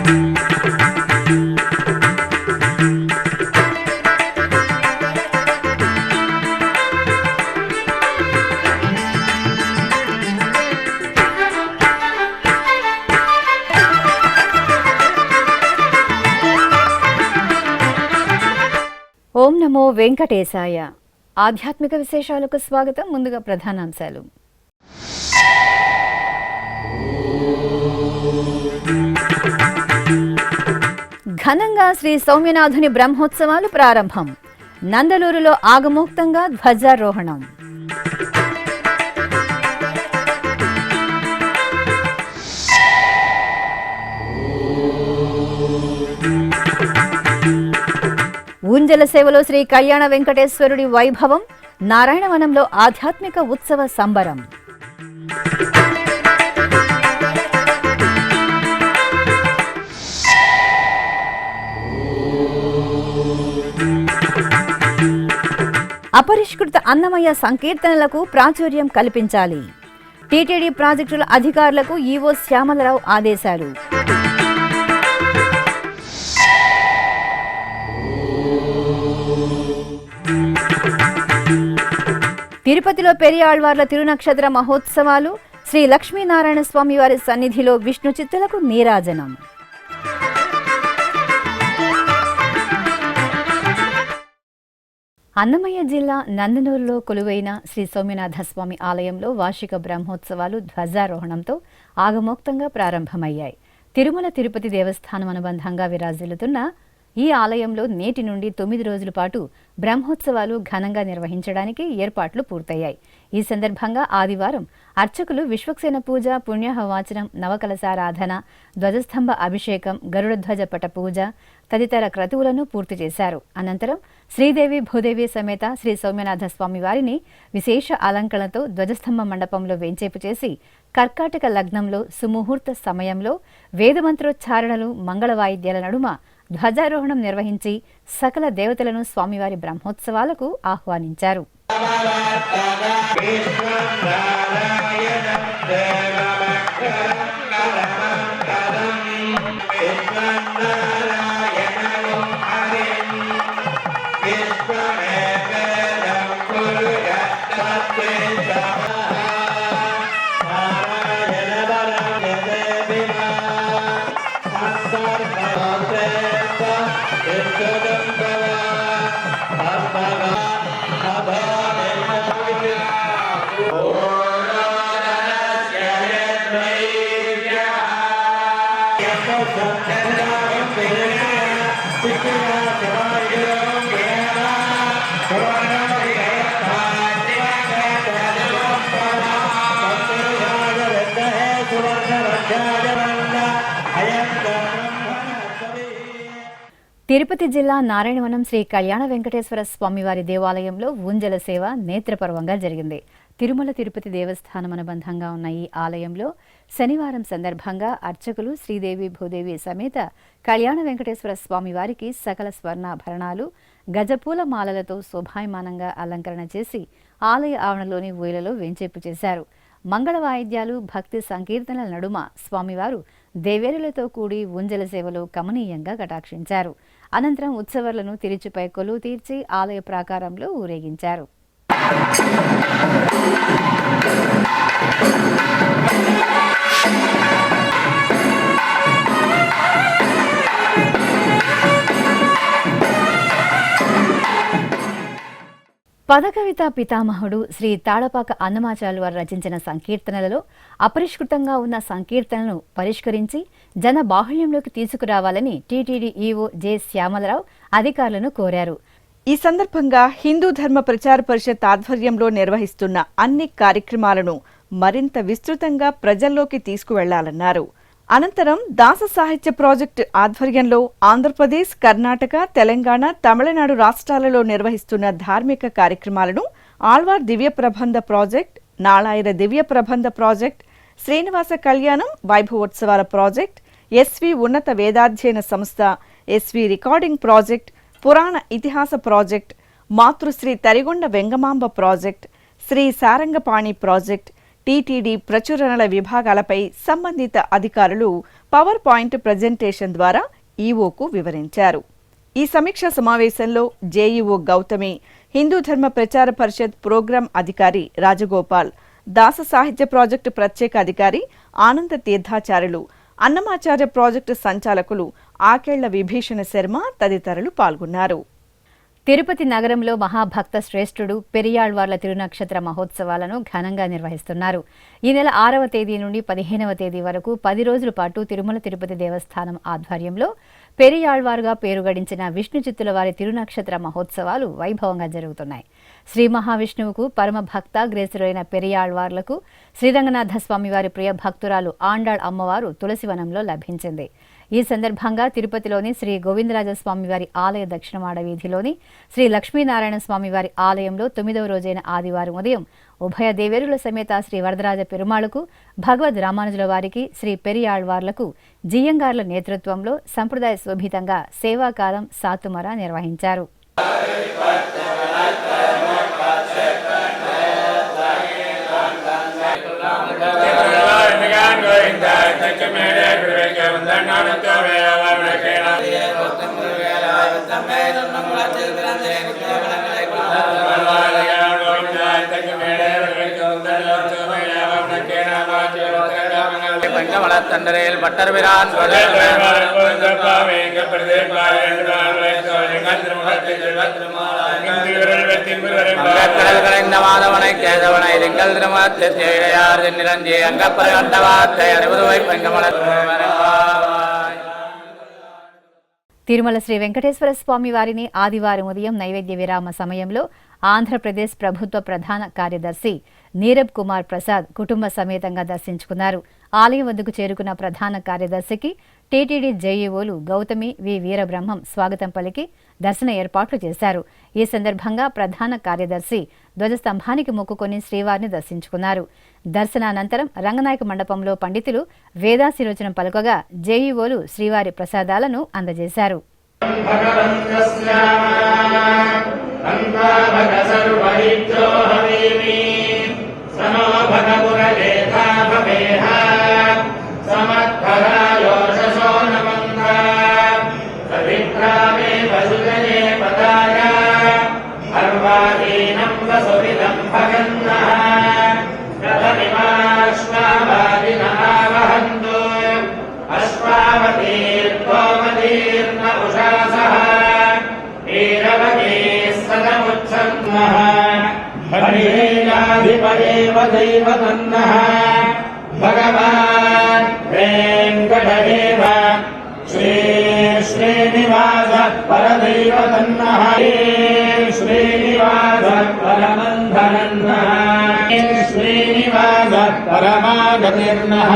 ఓం నమో వెంకటేశాయ. ఆధ్యాత్మిక విశేషాలకు స్వాగతం. ముందుగా ప్రధానాంశాలు. ఘనంగా శ్రీ సౌమ్యనాథుని బ్రహ్మోత్సవాలు ప్రారంభం. నందలూరులో ఆగమోక్తంగా ధ్వజారోహణం. ఊంజల సేవలో శ్రీ కళ్యాణ వెంకటేశ్వరుడి వైభవం. నారాయణవనంలో ఆధ్యాత్మిక ఉత్సవ సంబరం. అపరిష్కృత అన్నమయ్య సంకీర్తనలకు ప్రాచుర్యం కల్పించాలి. టీటీడీ ప్రాజెక్టుల అధికారులకు ఈవో శ్యామలరావు ఆదేశాలు. తిరుపతిలో పెరియాళ్వార్ల తిరునక్షత్ర మహోత్సవాలు. శ్రీ లక్ష్మీనారాయణ స్వామి వారి సన్నిధిలో విష్ణు చిత్తులకు నీరాజనం. అన్నమయ్య జిల్లా నందనూరులో కొలువైన శ్రీ సౌమ్యనాథ స్వామి ఆలయంలో వార్షిక బ్రహ్మోత్సవాలు ధ్వజారోహణంతో ఆగమోక్తంగా ప్రారంభమయ్యాయి. తిరుమల తిరుపతి దేవస్థానం అనుబంధంగా విరాజిల్లుతున్న ఈ ఆలయంలో నేటి నుండి 9 రోజుల పాటు బ్రహ్మోత్సవాలు ఘనంగా నిర్వహించడానికి ఏర్పాట్లు పూర్తయ్యాయి. ఈ సందర్భంగా ఆదివారం అర్చకులు విశ్వక్సేన పూజ, పుణ్యాహవాచనం, నవకలశారాధన, ధ్వజస్తంభ అభిషేకం, గరుడధ్వజ పట పూజ తదితర క్రతువులను పూర్తి చేశారు. అనంతరం శ్రీదేవి భూదేవి సమేత శ్రీ సౌమ్యనాథ స్వామి వారిని విశేష అలంకరణతో ధ్వజస్తంభ మండపంలో వేంచేపు చేసి కర్కాటక లగ్నంలో సుముహూర్త సమయంలో వేదమంత్రోచ్చారణలు, మంగళ వాయిద్యాల నడుమ ధ్వజారోహణం నిర్వహించి సకల దేవతలను స్వామివారి బ్రహ్మోత్సవాలకు ఆహ్వానించారు. తిరుపతి జిల్లా నారాయణవనం శ్రీ కళ్యాణ వెంకటేశ్వర స్వామివారి దేవాలయంలో ఊంజల సేవ నేత్రపర్వంగా జరిగింది. తిరుమల తిరుపతి దేవస్థానం అనుబంధంగా ఉన్న ఈ ఆలయంలో శనివారం సందర్భంగా అర్చకులు శ్రీదేవి భూదేవి సమేత కళ్యాణ వెంకటేశ్వర స్వామివారికి సకల స్వర్ణాభరణాలు, గజపూల మాలలతో శోభాయమానంగా అలంకరణ చేసి ఆలయ ఆవరణలోని ఊయలలో వెంచేపు చేశారు. మంగళ వాయిద్యాలు, భక్తి సంకీర్తనల నడుమ స్వామివారు దేవేరులతో కూడి ఊంజల సేవలో కమనీయంగా కటాక్షించారు. అనంతరం ఉత్సవాలను తిరుచుపై కొలువు తీర్చి ఆలయ ప్రాకారంలో ఊరేగించారు. పదకవిత పితామహుడు శ్రీ తాళపాక అన్నమాచార్యులు వారు రచించిన సంకీర్తనలలో అపరిష్కృతంగా ఉన్న సంకీర్తనను పరిష్కరించి జన బాహుళ్యంలోకి తీసుకురావాలని టీటీడీ ఈవో జె శ్యామలరావు అధికారులను కోరారు. ఈ సందర్భంగా హిందూ ధర్మ ప్రచార పరిషత్ ఆధ్వర్యంలో నిర్వహిస్తున్న అన్ని కార్యక్రమాలను మరింత విస్తృతంగా ప్రజల్లోకి తీసుకువెళ్లాలన్నారు. అనంతరం దాస సాహిత్య ప్రాజెక్టు ఆధ్వర్యంలో ఆంధ్రప్రదేశ్, కర్ణాటక, తెలంగాణ, తమిళనాడు రాష్ట్రాలలో నిర్వహిస్తున్న ధార్మిక కార్యక్రమాలను ఆళ్వార్ దివ్య ప్రబంధ ప్రాజెక్ట్, నాళాయిర దివ్య ప్రబంధ project, Srinivasa Kalyanam వైభవోత్సవాల project, SV ఉన్నత వేదాధ్యయన సంస్థ, ఎస్వి రికార్డింగ్ ప్రాజెక్ట్, పురాణ ఇతిహాస project, Matrusri Tarigonda Vengamamba project, Sri Sarangapani project, TTD ప్రచురణల విభాగాలపై సంబంధిత అధికారులు పవర్ పాయింట్ ప్రజెంటేషన్ ద్వారా ఈవోకు వివరించారు. ఈ సమీక్షా సమావేశంలో జేఈఓ గౌతమి, హిందూ ధర్మ ప్రచార పరిషత్ ప్రోగ్రాం అధికారి రాజగోపాల్, దాస సాహిత్య ప్రాజెక్టు ప్రత్యేక అధికారి ఆనంద తీర్థాచార్యులు, అన్నమాచార్య ప్రాజెక్టు సంచాలకులు ఆకేళ్ల విభీషణ శర్మ తదితరులు పాల్గొన్నారు. తిరుపతి నగరంలో మహాభక్త శ్రేష్ఠుడు పెరియాళ్వార్ల తిరునక్షత్ర మహోత్సవాలను ఘనంగా నిర్వహిస్తున్నారు. ఈ నెల 6వ తేదీ నుండి 15వ తేదీ వరకు 10 రోజుల పాటు తిరుమల తిరుపతి దేవస్థానం ఆధ్వర్యంలో పెరియాళ్వారుగా పేరు గడించిన విష్ణు చిత్తుల వారి తిరునక్షత్ర మహోత్సవాలు వైభవంగా జరుగుతున్నాయి. శ్రీ మహావిష్ణువుకు పరమ భక్తాగ్రేసురైన పెరియాళ్వార్లకు శ్రీరంగనాథ స్వామి వారి ప్రియ భక్తురాలు ఆండాళ్ అమ్మవారు తులసివనంలో లభించింది. ఈ సందర్భంగా తిరుపతిలోని శ్రీ గోవిందరాజస్వామి వారి ఆలయ దక్షిణమాడ వీధిలోని శ్రీ లక్ష్మీనారాయణ స్వామి వారి ఆలయంలో 9వ రోజైన ఆదివారం ఉదయం ఉభయ దేవేరుల సమేత శ్రీ వరదరాజ పెరుమాళకు, భగవద్ రామానుజుల వారికి, శ్రీ పెరియాళ్వార్లకు జియ్యంగార్ల నేతృత్వంలో సంప్రదాయ శోభితంగా సేవాకాలం సాతుమర నిర్వహించారు. தண்டரையில் பட்டர்பிரான் கலைந்த மாதவனை கேதவனை திங்கள் திருமத்தியார் நிரஞ்சி அங்கப்பரை அண்டவாத்தை அறிவுருவை பெங்கமல. తిరుమల శ్రీ వెంకటేశ్వర స్వామి వారిని ఆదివారం ఉదయం నైవేద్య విరామ సమయంలో ఆంధ్రప్రదేశ్ ప్రభుత్వ ప్రధాన కార్యదర్శి నీరబ్ కుమార్ ప్రసాద్ కుటుంబ సమేతంగా దర్శించుకున్నారు. ఆలయం వద్దకు చేరుకున్న ప్రధాన కార్యదర్శికి టీటీడీ జేఈఓలు గౌతమి, వి వీరబ్రహ్మం స్వాగతం పలికి దర్శన ఏర్పాట్లు చేశారు. ఈ సందర్భంగా ప్రధాన కార్యదర్శి ధ్వజస్తంభానికి మొక్కుకొని శ్రీవారిని దర్శించుకున్నారు. దర్శనానంతరం రంగనాయక మండపంలో పండితులు వేదాశీర్వచనం పలుకగా జేఈఓలు శ్రీవారి ప్రసాదాలను అందజేశారు. భగవాన్ వెంకటదేవ శ్రీ శ్రీనివాస పరదైవతన్నః శ్రీనివాస పరమంధనన్నః శ్రీనివాస పరమాగతిర్నః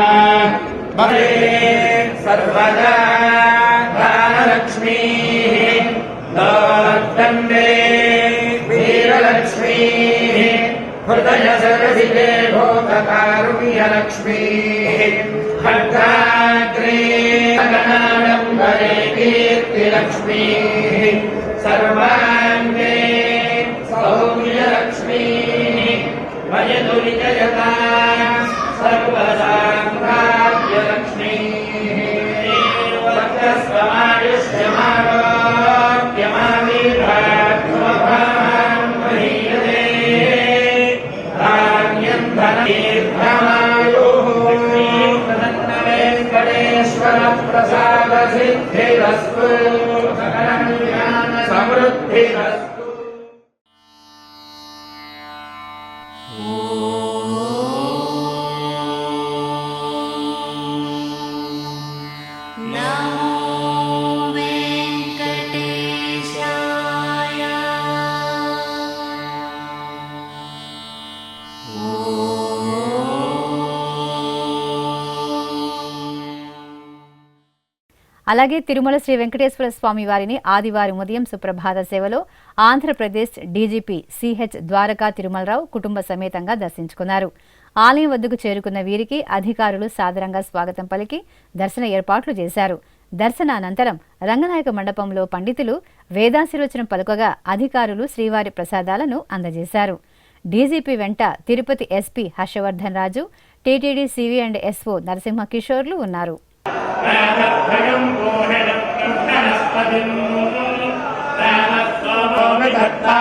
హరే సర్వదా ధనలక్ష్మీ దోత్తండే వీరలక్ష్మీ హృదయ సరసిజే భోగకారుణ్యలక్ష్మీ ఖడ్గాగ్రే గణాడంబరే కీర్తిలక్ష్మీ సర్వాంగే సౌమ్యలక్ష్మీ వయదురిజయతా సర్వసామ్రాజ్యలక్ష్మీ ప్రసాద సిద్ధిరస్తు సమృద్ధిరస్తు. అలాగే తిరుమల శ్రీ వెంకటేశ్వర స్వామి వారిని ఆదివారం ఉదయం సుప్రభాత సేవలో ఆంధ్రప్రదేశ్ డీజీపీ సిహెచ్ ద్వారకా తిరుమలరావు కుటుంబ సమేతంగా దర్శించుకున్నారు. ఆలయం వద్దకు చేరుకున్న వీరికి అధికారులు సాదరంగా స్వాగతం పలికి దర్శన ఏర్పాట్లు చేశారు. దర్శనానంతరం రంగనాయక మండపంలో పండితులు వేదాశీర్వచనం పలుకగా అధికారులు శ్రీవారి ప్రసాదాలను అందజేశారు. డీజీపీ వెంట Tirupati SP Harshavardhan Raju, TTD CV and SO Narasimha కిషోర్లు ఉన్నారు. रामभयं पूषणं वनस्पतिं रामस्तोमो विधत्ता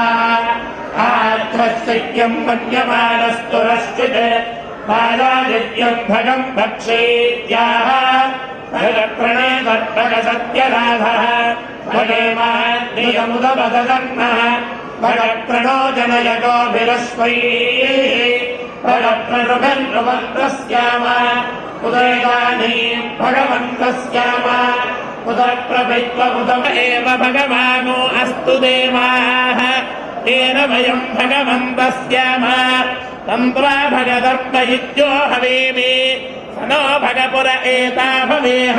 आध्वस्यं मन्यमानस्तुरश्चित् बालादित्यं भगं भक्षेत्याह भगप्रणेतर्भगसत्यराधः भगे महाद्रियमुदवदन्नः भगप्रणो जनयगोभिरस्वैः भगप्रणुभन्नुवन्तस्याम उदयदानीं भगवन्तस्याम उदप्रभित्वमुदम एव भगवानो अस्तु देवाः तेन वयं भगवन्तस्याम तं त्वा भगदर्पयित्यो हवेमि स नो भगपुर एता भवेह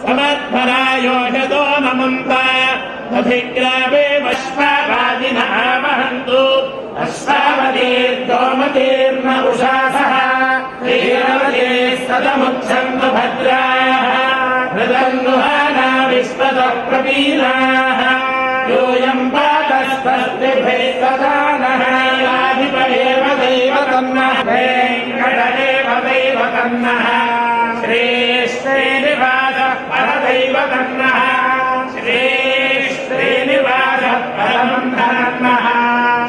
समध्वरायोषतो नमन्त अभिग्रावे वश्वादिनः वहन्तु अश्वावतीर्दोमतीर्न उषासः वीरवते सदमुच्छन्तु भद्राः हृदन्नुहाना विश्वतः प्रवीराः यूयं पातस्वस्तिभिः सदा नः याधिपदेव दैवतन्नः वेङ्कटदेव दैवतन्नः श्रीश्रीनिवासः परदैवतन्नः श्रीश्रीनिवासः परमन्धनः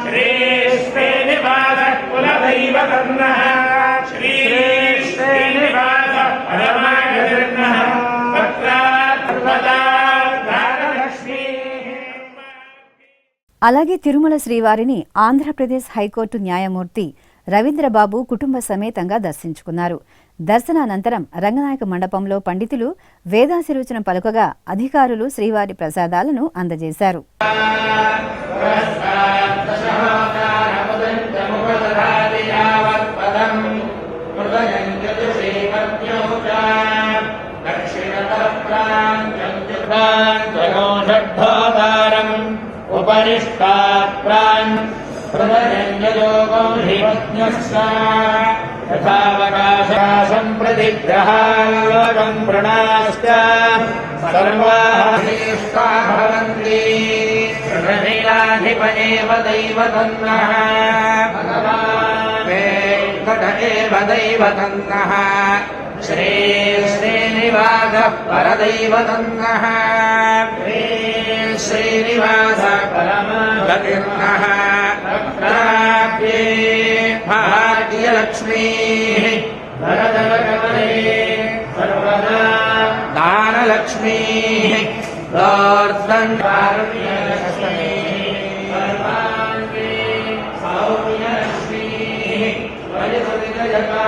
श्रीश्रीनिवासः कुलदैवतन्नः श्रीश्रीनिवासः परमागतिर्नः అలాగే తిరుమల శ్రీవారిని ఆంధ్రప్రదేశ్ హైకోర్టు న్యాయమూర్తి రవీంద్రబాబు కుటుంబ సమేతంగా దర్శించుకున్నారు. దర్శనానంతరం రంగనాయక మండపంలో పండితులు వేదాశీర్వచనం పలుకగా అధికారులు శ్రీవారి ప్రసాదాలను అందజేశారు. उपरिष्टात्प्रान् प्रदयञ्जयोगो हिवज्ञश्च यथावकाशं प्रतिग्रहाल्लोकं प्रणाश्च सर्वाः श्रेष्ठा भवन्ति प्रणीलाधिपनेव दैवतन्नः भगवान् वेङ्कट एव दैवतन्नः श्रीश्रीनिवासः परदैवतन्नः श्रीनिवास परमगतिर्नः प्राप्ये भाग्यलक्ष्मीः वरदवकमले सर्वदा दानलक्ष्मीः दोर्दण्डारुण्यलक्ष्मीः सर्वाङ्गे सौम्यलक्ष्मीः वरिवरिजयता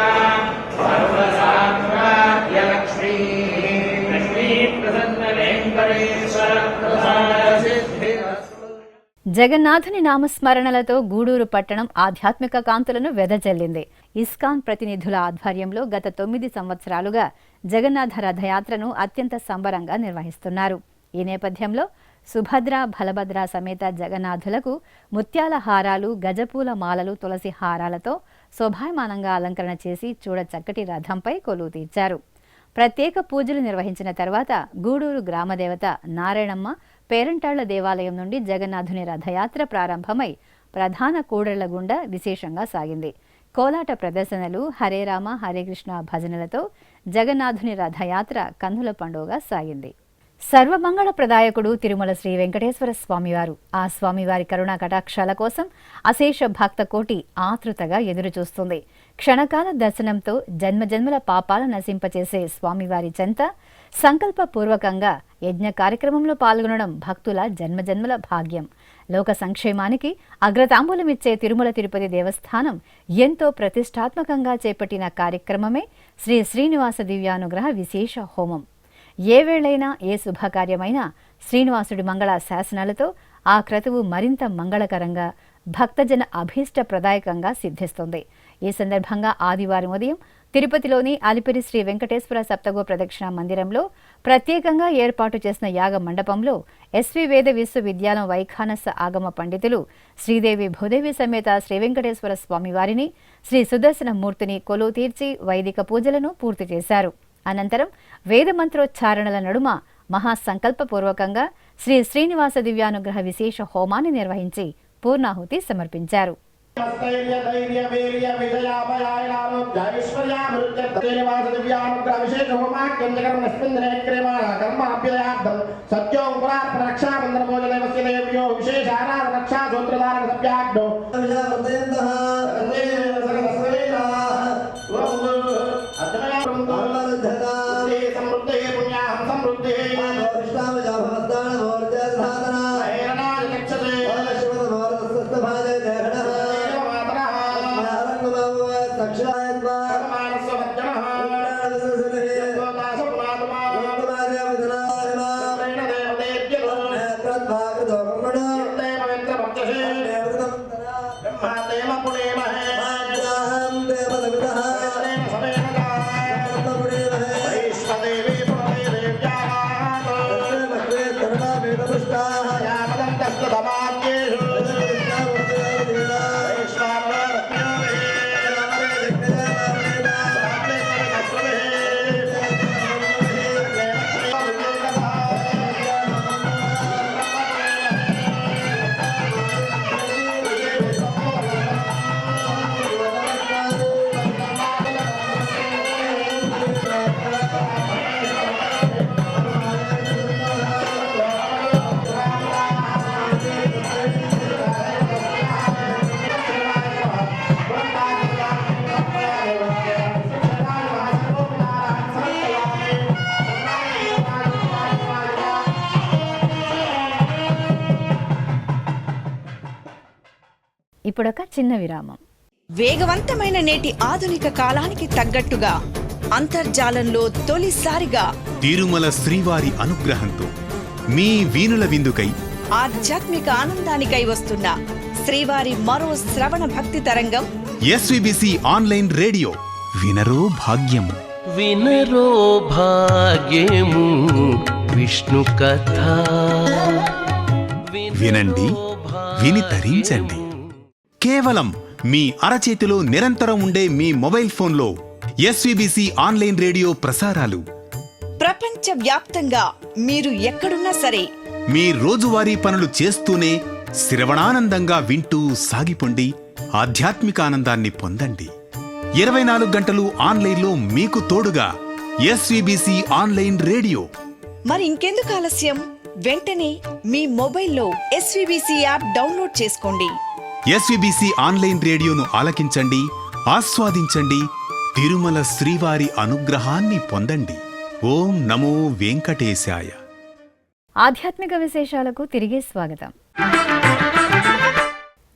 सर्वसाम्राज्यलक्ष्मीः लक्ष्मीप्रसन्नवेङ्कटेश्वर జగన్నాథుని నామస్మరణలతో గూడూరు పట్టణం ఆధ్యాత్మిక కాంతులను వెదజల్లింది. ఇస్కాన్ ప్రతినిధుల ఆధ్వర్యంలో గత 9 సంవత్సరాలుగా జగన్నాథ రథయాత్రను అత్యంత సంబరంగా నిర్వహిస్తున్నారు. ఈ నేపథ్యంలో సుభద్ర బలభద్ర సమేత జగన్నాథులకు ముత్యాల హారాలు, గజపూల మాలలు, తులసి హారాలతో శోభాయమానంగా అలంకరణ చేసి చూడ చక్కటి రథంపై కొలువు తీర్చారు. ప్రత్యేక పూజలు నిర్వహించిన తర్వాత గూడూరు గ్రామదేవత నారాయణమ్మ పేరంటాళ్ల దేవాలయం నుండి జగన్నాథుని రథయాత్ర ప్రారంభమై ప్రధాన కూడళ్ల గుండా విశేషంగా సాగింది. కోలాట ప్రదర్శనలు, హరే రామ హరే కృష్ణ భజనలతో జగన్నాథుని రథయాత్ర కన్నుల పండుగగా సాగింది. సర్వమంగళ ప్రదాయకుడు తిరుమల శ్రీ వెంకటేశ్వర స్వామివారు, ఆ స్వామివారి కరుణా కటాక్షాల కోసం అశేష భక్త కోటి ఆతృతగా ఎదురుచూస్తుంది. క్షణకాల దర్శనంతో జన్మజన్మల పాపాల నశింపచేసే స్వామివారి చెంత సంకల్పపూర్వకంగా యజ్ఞ కార్యక్రమంలో పాల్గొనడం భక్తుల జన్మజన్మల భాగ్యం. లోక సంక్షేమానికి అగ్రతాంబూలమిచ్చే తిరుమల తిరుపతి దేవస్థానం ఎంతో ప్రతిష్టాత్మకంగా చేపట్టిన కార్యక్రమమే శ్రీ శ్రీనివాస దివ్యానుగ్రహ విశేష హోమం. ఏ వేళైనా ఏ శుభకార్యమైనా శ్రీనివాసుడి మంగళ శాసనాలతో ఆ క్రతువు మరింత మంగళకరంగా, భక్తజన అభీష్ట ప్రదాయకంగా సిద్ధిస్తుంది. ఈ సందర్భంగా ఆదివారం ఉదయం తిరుపతిలోని అలిపిరి శ్రీ వెంకటేశ్వర సప్తగో ప్రదక్షిణ మందిరంలో ప్రత్యేకంగా ఏర్పాటు చేసిన యాగ మండపంలో ఎస్వి వేద విశ్వవిద్యాలయం వైఖానస ఆగమ పండితులు శ్రీదేవి భూదేవి సమేత శ్రీ వెంకటేశ్వర స్వామివారిని, శ్రీ సుదర్శన మూర్తిని కొలువు తీర్చి వైదిక పూజలను పూర్తి చేశారు. అనంతరం వేద మంత్రోచ్చారణల నడుమ మహాసంకల్పపూర్వకంగా శ్రీ శ్రీనివాస దివ్యానుగ్రహ విశేష హోమాన్ని నిర్వహించి పూర్ణాహుతి సమర్పించారు. स्थैर्य धैर्य वीर्य विजयाभयाय नामोऽप्याश्वर्यामृत्य श्रीनिवास दिव्यानुग्रह विशेष होमाख्यं जगर्म स्पन्दने क्रियमाण कर्माभ्ययार्थं सत्यो पुरात् रक्षाबन्धन भोजदेवस्य देव्यो विशेष आराधन रक्षा सूत्रधारक सभ्याग्नो विजयवर्धयन्तः समृद्धे पुण्याहं समृद्धे ఇప్పుడొక చిన్న విరామం. వేగవంతమైన నేటి ఆధునిక కాలానికి తగ్గట్టుగా అంతర్జాలంలో తొలిసారిగా తిరుమల శ్రీవారి అనుగ్రహంతో మీ వీణుల విందుకై ఆధ్యాత్మిక ఆనందానికై వస్తున్న శ్రీవారి మరో శ్రవణ భక్తి తరంగం ఎస్విబిసి ఆన్లైన్ రేడియో వినరో భాగ్యము. వినరో భాగ్యము విష్ణు కథ వినండి, విని తరించండి. కేవలం మీ అరచేతిలో నిరంతరం ఉండే మీ మొబైల్ ఫోన్లో ఎస్విబిసి ఆన్లైన్ రేడియో ప్రసారాలు ప్రపంచ వ్యాప్తంగా మీరు ఎక్కడున్నా సరే మీ రోజువారీ పనులు చేస్తూనే శ్రవణానందంగా వింటూ సాగిపోండి, ఆధ్యాత్మిక ఆనందాన్ని పొందండి. 24 గంటలు ఆన్లైన్లో మీకు తోడుగా ఎస్విబిసి ఆన్లైన్ రేడియో. మరి ఇంకెందుకు ఆలస్యం? వెంటనే మీ మొబైల్లో ఎస్విబిసి యాప్ డౌన్లోడ్ చేసుకోండి. ఎస్విబిసి ఆన్లైన్ రేడియోను ఆలకించండి, ఆస్వాదించండి, తిరుమల శ్రీవారి అనుగ్రహాన్ని పొందండి. ఓం నమో వెంకటేశాయ. ఆధ్యాత్మిక విశేషాలకు తిరిగి స్వాగతం.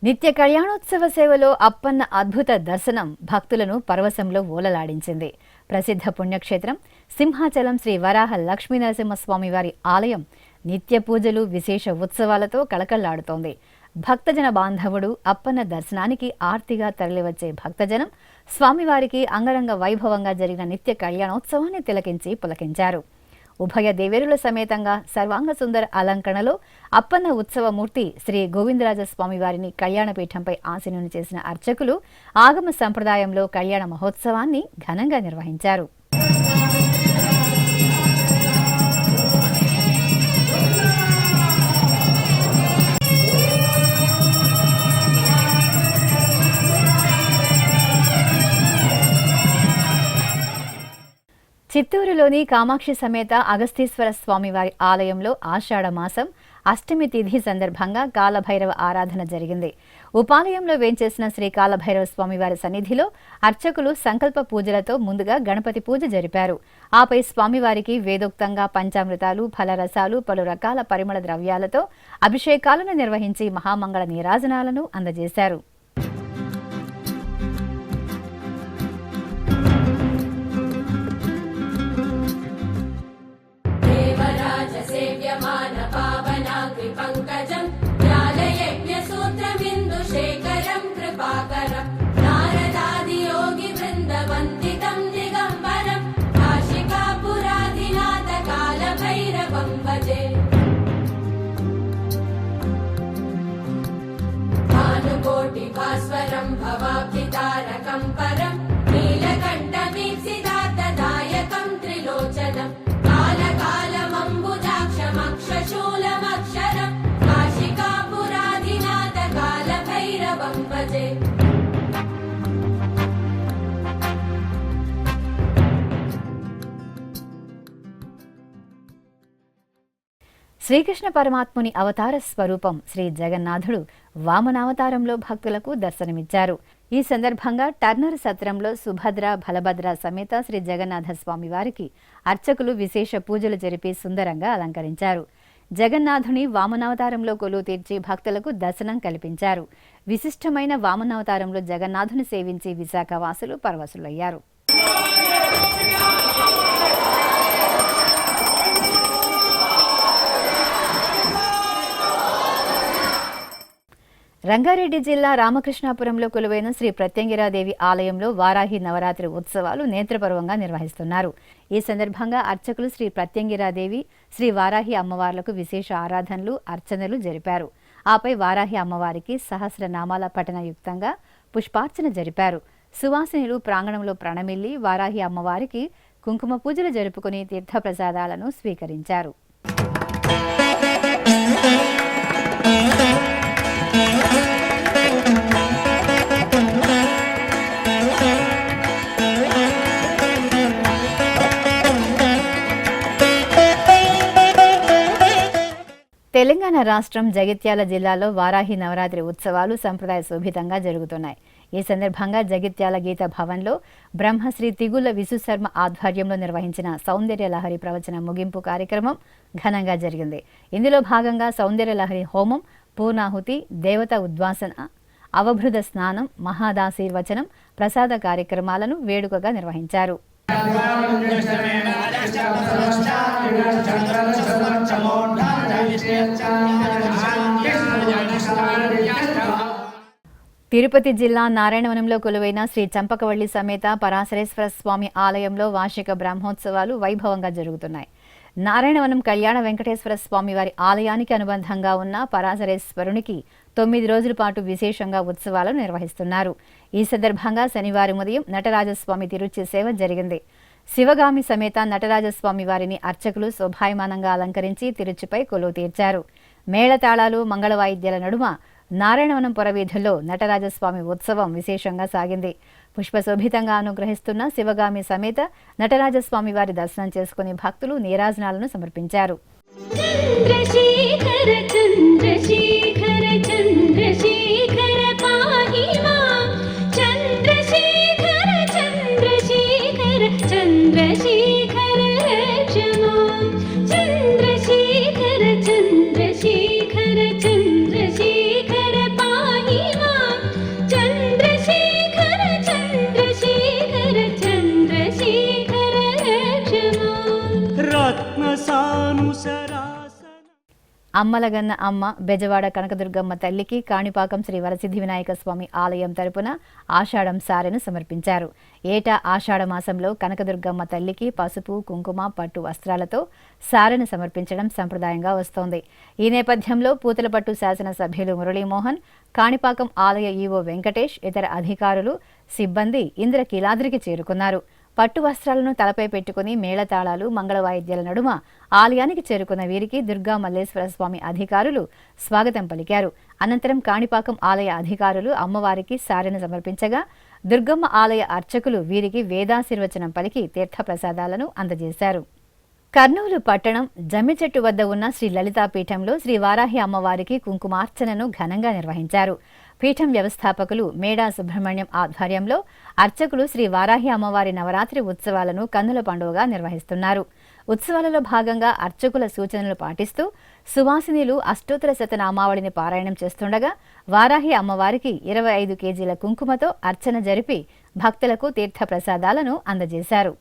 నిత్య కళ్యాణోత్సవ సేవలో అప్పన్న అద్భుత దర్శనం భక్తులను పరవశంలో ఓలలాడించింది. ప్రసిద్ధ పుణ్యక్షేత్రం సింహాచలం శ్రీ వరాహ లక్ష్మీనరసింహస్వామి వారి ఆలయం నిత్య పూజలు విశేష ఉత్సవాలతో కళకళ్లాడుతోంది. భక్తజన బాంధవుడు అప్పన్న దర్శనానికి ఆర్తిగా తరలివచ్చే భక్తజనం స్వామివారికి అంగరంగ వైభవంగా జరిగిన నిత్య కళ్యాణోత్సవాన్ని తిలకించి పులకించారు. ఉభయ దేవేరుల సమేతంగా సర్వాంగ సుందర అలంకరణలో అప్పన్న ఉత్సవమూర్తి శ్రీ గోవిందరాజ స్వామివారిని కళ్యాణపీఠంపై ఆసీనుని చేసిన అర్చకులు ఆగమ సంప్రదాయంలో కళ్యాణ మహోత్సవాన్ని ఘనంగా నిర్వహించారు. చిత్తూరులోని కామాక్షి సమేత అగస్తీశ్వర స్వామివారి ఆలయంలో ఆషాఢ మాసం అష్టమి తిథి సందర్భంగా కాలభైరవ ఆరాధన జరిగింది. ఉపాలయంలో వేంచేసిన శ్రీ కాలభైరవ స్వామివారి సన్నిధిలో అర్చకులు సంకల్ప పూజలతో ముందుగా గణపతి పూజ జరిపారు. ఆపై స్వామివారికి వేదోక్తంగా పంచామృతాలు, ఫలరసాలు, పలు రకాల పరిమళ ద్రవ్యాలతో అభిషేకాలను నిర్వహించి మహామంగళ నీరాజనాలను అందజేశారు. भास्वरं भवाब्धितारकं परं नीलकण्ठमीप्सिदार्थदायकं त्रिलोचनं कालकालमम्बुजाक्षमक्षशूलमक्षरं काशिकापुराधिनाथकालभैरवं भजे। శ్రీకృష్ణ పరమాత్ముని అవతార స్వరూపం శ్రీ జగన్నాథుడు వామనావతారంలో భక్తులకు దర్శనమిచ్చారు. ఈ సందర్భంగా టర్నర్ సత్రంలో సుభద్ర బలభద్ర సమేత శ్రీ జగన్నాథ స్వామి వారికి అర్చకులు విశేష పూజలు జరిపి సుందరంగా అలంకరించారు. జగన్నాథుని వామనావతారంలో కొలువు తీర్చి భక్తులకు దర్శనం కల్పించారు. విశిష్టమైన వామనావతారంలో జగన్నాథుని సేవించి విశాఖ వాసులు పరవశులయ్యారు. రంగారెడ్డి జిల్లా రామకృష్ణాపురంలో కొలువైన శ్రీ ప్రత్యంగిరాదేవి ఆలయంలో వారాహి నవరాత్రి ఉత్సవాలు నేత్రపర్వంగా నిర్వహిస్తున్నారు. ఈ సందర్భంగా అర్చకులు శ్రీ ప్రత్యంగిరాదేవి, శ్రీ వారాహి అమ్మవార్లకు విశేష ఆరాధనలు, అర్చనలు జరిపారు. ఆపై వారాహి అమ్మవారికి సహస్రనామాల పఠనయుక్తంగా పుష్పార్చన జరిపారు. సువాసినులు ప్రాంగణంలో ప్రణమిల్లి వారాహి అమ్మవారికి కుంకుమ పూజలు జరుపుకుని తీర్థప్రసాదాలను స్వీకరించారు. తెలంగాణ రాష్ట్రం జగిత్యాల జిల్లాలో వారాహి నవరాత్రి ఉత్సవాలు సంప్రదాయ శోభితంగా జరుగుతున్నాయి. ఈ సందర్భంగా జగిత్యాల గీత భవన్లో బ్రహ్మశ్రీ తిగుల విసుశర్మ ఆధ్వర్యంలో నిర్వహించిన సౌందర్య లహరి ప్రవచన ముగింపు కార్యక్రమం ఘనంగా జరిగింది. ఇందులో భాగంగా సౌందర్య లహరి హోమం, పూర్ణాహుతి, దేవత ఉద్వాసన, అవభృత స్నానం, మహాదాశీర్వచనం, ప్రసాద కార్యక్రమాలను వేడుకగా నిర్వహించారు. తిరుపతి జిల్లా నారాయణవనంలో కొలువైన శ్రీ చంపకవల్లి సమేత పరాశరేశ్వర స్వామి ఆలయంలో వార్షిక బ్రహ్మోత్సవాలు వైభవంగా జరుగుతున్నాయి. నారాయణవనం కళ్యాణ వెంకటేశ్వర స్వామి వారి ఆలయానికి అనుబంధంగా ఉన్న పరాశరేశ్వరునికి 9 రోజుల పాటు విశేషంగా ఉత్సవాలను నిర్వహిస్తున్నారు. ఈ సందర్భంగా శనివారం ఉదయం నటరాజస్వామి తిరుచి సేవ జరిగింది. శివగామి సమేత నటరాజస్వామి వారిని అర్చకులు శోభాయమానంగా అలంకరించి తిరుచిపై కొలువు తీర్చారు. మేళతాళాలు, మంగళవాయిద్యాల నడుమ నారాయణవనం పురవీధుల్లో నటరాజస్వామి ఉత్సవం విశేషంగా సాగింది. పుష్పశోభితంగా అనుగ్రహిస్తున్న శివగామి సమేత నటరాజస్వామి వారి దర్శనం చేసుకుని భక్తులు నీరాజనాలను సమర్పించారు. చంద్రశేఖర చంద్రశేఖర చంద్రశేఖర పాహి మాం చంద్రశేఖర చంద్రశేఖర చంద్రశేఖర రక్ష మాం చంద్రశేఖర చంద్రశేఖర చంద్రశేఖర పాహి మాం చంద్రశేఖర చంద్రశేఖర చంద్రశేఖర రక్ష మాం రత్నసానుసరా అమ్మలగన్న అమ్మ బెజవాడ కనకదుర్గమ్మ తల్లికి కాణిపాకం శ్రీ వరసిద్ధి వినాయక స్వామి ఆలయం తరపున ఆషాఢం సారెను సమర్పించారు. ఏటా ఆషాఢ మాసంలో కనకదుర్గమ్మ తల్లికి పసుపు, కుంకుమ, పట్టు వస్త్రాలతో సారెను సమర్పించడం సంప్రదాయంగా వస్తోంది. ఈ నేపథ్యంలో పూతలపట్టు శాసనసభ్యులు మురళీమోహన్, కాణిపాకం ఆలయ ఈవో వెంకటేష్, ఇతర అధికారులు, సిబ్బంది ఇంద్రకీలాద్రికి చేరుకున్నారు. పట్టు వస్త్రాలను తలపై పెట్టుకుని మేళతాళాలు, మంగళవాయిద్యాల నడుమ ఆలయానికి చేరుకున్న వీరికి దుర్గా మల్లేశ్వర స్వామి అధికారులు స్వాగతం పలికారు. అనంతరం కాణిపాకం ఆలయ అధికారులు అమ్మవారికి సారెను సమర్పించగా దుర్గమ్మ ఆలయ అర్చకులు వీరికి వేదాశీర్వచనం పలికి తీర్థప్రసాదాలను అందజేశారు. కర్నూలు పట్టణం జమ్మిచెట్టు వద్ద ఉన్న శ్రీ లలితాపీఠంలో శ్రీ వారాహి అమ్మవారికి కుంకుమార్చనను ఘనంగా నిర్వహించారు. పీఠం వ్యవస్థాపకులు మేడా సుబ్రహ్మణ్యం ఆధ్వర్యంలో అర్చకులు శ్రీ వారాహి అమ్మవారి నవరాత్రి ఉత్సవాలను కన్నుల పండుగగా నిర్వహిస్తున్నారు. ఉత్సవాలలో భాగంగా అర్చకుల సూచనలు పాటిస్తూ సువాసినులు అష్టోత్తర శతనామావళిని పారాయణం చేస్తుండగా వారాహి అమ్మవారికి 25 కేజీల కుంకుమతో అర్చన జరిపి భక్తులకు తీర్థప్రసాదాలను అందజేశారు.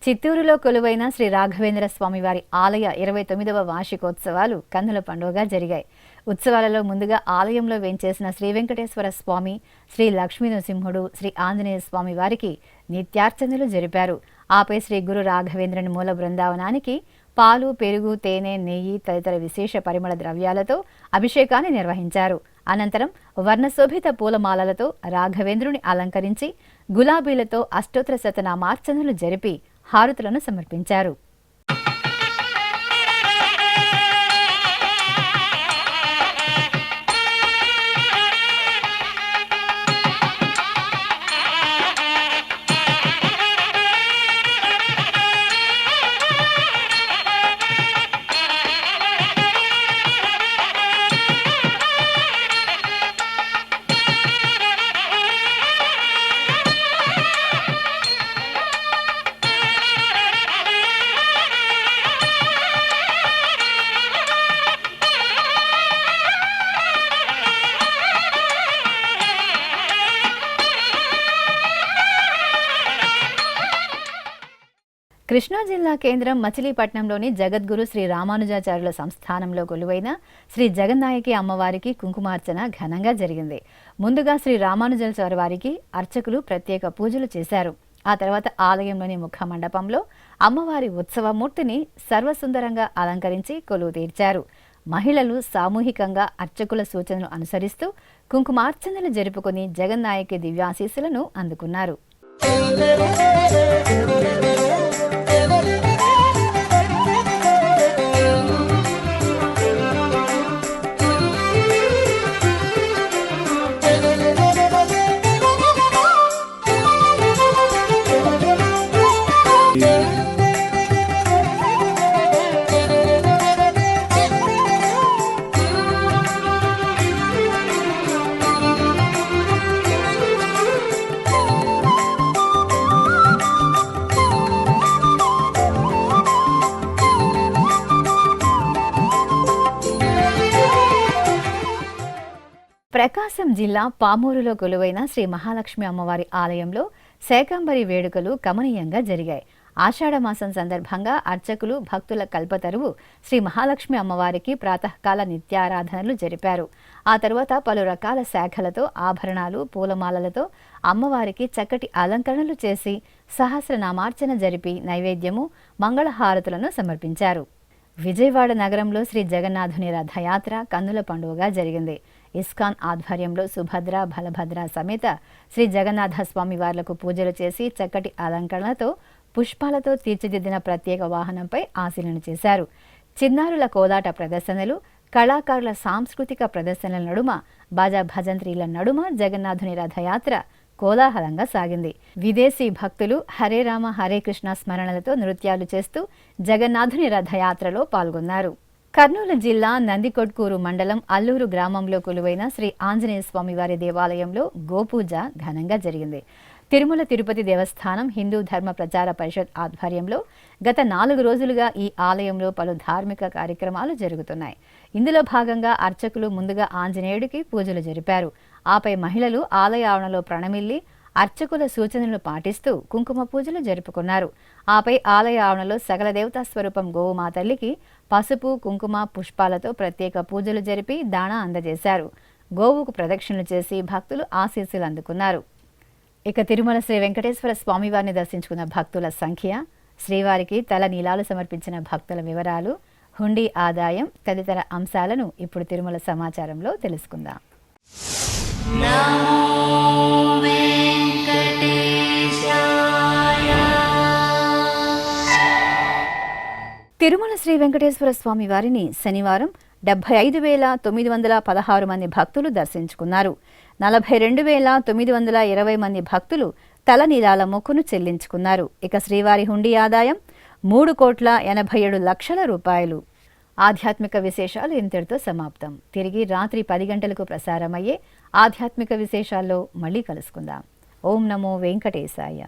చిత్తూరులో కొలువైన శ్రీ రాఘవేంద్ర స్వామివారి ఆలయ 29వ వార్షికోత్సవాలు కన్నుల పండుగగా జరిగాయి. ఉత్సవాలలో ముందుగా ఆలయంలో వేంచేసిన శ్రీ వెంకటేశ్వర స్వామి, శ్రీ లక్ష్మీ నృసింహుడు, శ్రీ ఆంజనేయ స్వామి వారికి నిత్యార్చనలు జరిపారు. ఆపై శ్రీ గురు రాఘవేంద్రని మూల బృందావనానికి పాలు, పెరుగు, తేనె, నెయ్యి తదితర విశేష పరిమళ ద్రవ్యాలతో అభిషేకాన్ని నిర్వహించారు. అనంతరం వర్ణశోభిత పూలమాలలతో రాఘవేంద్రుని అలంకరించి గులాబీలతో అష్టోత్తర శతనామార్చనలు జరిపి హారతులను సమర్పించారు. కృష్ణా జిల్లా కేంద్రం మచిలీపట్నంలోని జగద్గురు శ్రీ రామానుజాచార్యుల సంస్థానంలో కొలువైన శ్రీ జగన్నాయకి అమ్మవారికి కుంకుమార్చన ఘనంగా జరిగింది. ముందుగా శ్రీ రామానుజాచార్య వారికి అర్చకులు ప్రత్యేక పూజలు చేశారు. ఆ తర్వాత ఆలయంలోని ముఖ మండపంలో అమ్మవారి ఉత్సవమూర్తిని సర్వసుందరంగా అలంకరించి కొలువు తీర్చారు. మహిళలు సామూహికంగా అర్చకుల సూచనలు అనుసరిస్తూ కుంకుమార్చనలు జరుపుకుని జగన్నాయకి దివ్యాశీస్సులను అందుకున్నారు. ప్రకాశం జిల్లా పామూరులో కొలువైన శ్రీ మహాలక్ష్మి అమ్మవారి ఆలయంలో శాకంబరి వేడుకలు కమనీయంగా జరిగాయి. ఆషాఢమాసం సందర్భంగా అర్చకులు భక్తుల కల్పతరువు శ్రీ మహాలక్ష్మి అమ్మవారికి ప్రాతకాల నిత్యారాధనలు జరిపారు. ఆ తరువాత పలు రకాల శాఖలతో ఆభరణాలు, పూలమాలలతో అమ్మవారికి చక్కటి అలంకరణలు చేసి సహస్రనామార్చన జరిపి నైవేద్యము, మంగళహారతులను సమర్పించారు. విజయవాడ నగరంలో శ్రీ జగన్నాథుని రథయాత్ర కన్నుల పండుగగా జరిగింది. ఇస్కాన్ ఆధ్వర్యంలో సుభద్ర, బలభద్ర సమేత శ్రీ జగన్నాథ స్వామి వార్లకు పూజలు చేసి చక్కటి అలంకరణలతో పుష్పాలతో తీర్చిదిద్దిన ప్రత్యేక వాహనంపై ఆశీలన చేశారు. చిన్నారుల కోలాట ప్రదర్శనలు, కళాకారుల సాంస్కృతిక ప్రదర్శనల నడుమ, బాజా భజంత్రీల నడుమ జగన్నాథుని రథయాత్ర కోలాహలంగా సాగింది. విదేశీ భక్తులు హరే రామ హరే కృష్ణ స్మరణలతో నృత్యాలు చేస్తూ జగన్నాథుని రథయాత్రలో పాల్గొన్నారు. కర్నూలు జిల్లా నందికొట్కూరు మండలం అల్లూరు గ్రామంలో కొలువైన శ్రీ ఆంజనేయ స్వామి వారి దేవాలయంలో గోపూజ ఘనంగా జరిగింది. తిరుమల తిరుపతి దేవస్థానం హిందూ ధర్మ ప్రచార పరిషత్ ఆధ్వర్యంలో గత 4 రోజులుగా ఈ ఆలయంలో పలు ధార్మిక కార్యక్రమాలు జరుగుతున్నాయి. ఇందులో భాగంగా అర్చకులు ముందుగా ఆంజనేయుడికి పూజలు జరిపారు. ఆపై మహిళలు ఆలయ ఆవరణలో ప్రణమిల్లి అర్చకుల సూచనలు పాటిస్తూ కుంకుమ పూజలు జరుపుకున్నారు. ఆపై ఆలయ ఆవరణలో సకల దేవతా స్వరూపం గోవుమాతల్లికి పసుపు, కుంకుమ, పుష్పాలతో ప్రత్యేక పూజలు జరిపి దాణా అందజేశారు. గోవుకు ప్రదక్షిణలు చేసి భక్తులు ఆశీస్సులు అందుకున్నారు. ఇక తిరుమల శ్రీ వెంకటేశ్వర స్వామివారిని దర్శించుకున్న భక్తుల సంఖ్య, శ్రీవారికి తల నీలాలు సమర్పించిన భక్తుల వివరాలు, హుండీ ఆదాయం తదితర అంశాలను ఇప్పుడు తిరుమల సమాచారంలో తెలుసుకుందాం. తిరుమల శ్రీ వెంకటేశ్వర స్వామి వారిని శనివారం 75,916 మంది భక్తులు దర్శించుకున్నారు. 42,920 మంది భక్తులు తలనీలాల మొక్కును చెల్లించుకున్నారు. ఇక శ్రీవారి హుండీ ఆదాయం 3,87,00,000 రూపాయలు. ఆధ్యాత్మిక విశేషాలు ఇంతటితో సమాప్తం. తిరిగి రాత్రి 10 గంటలకు ప్రసారమయ్యే ఆధ్యాత్మిక విశేషాల్లో మళ్ళీ కలుసుకుందాం. ఓం నమో వెంకటేశాయ.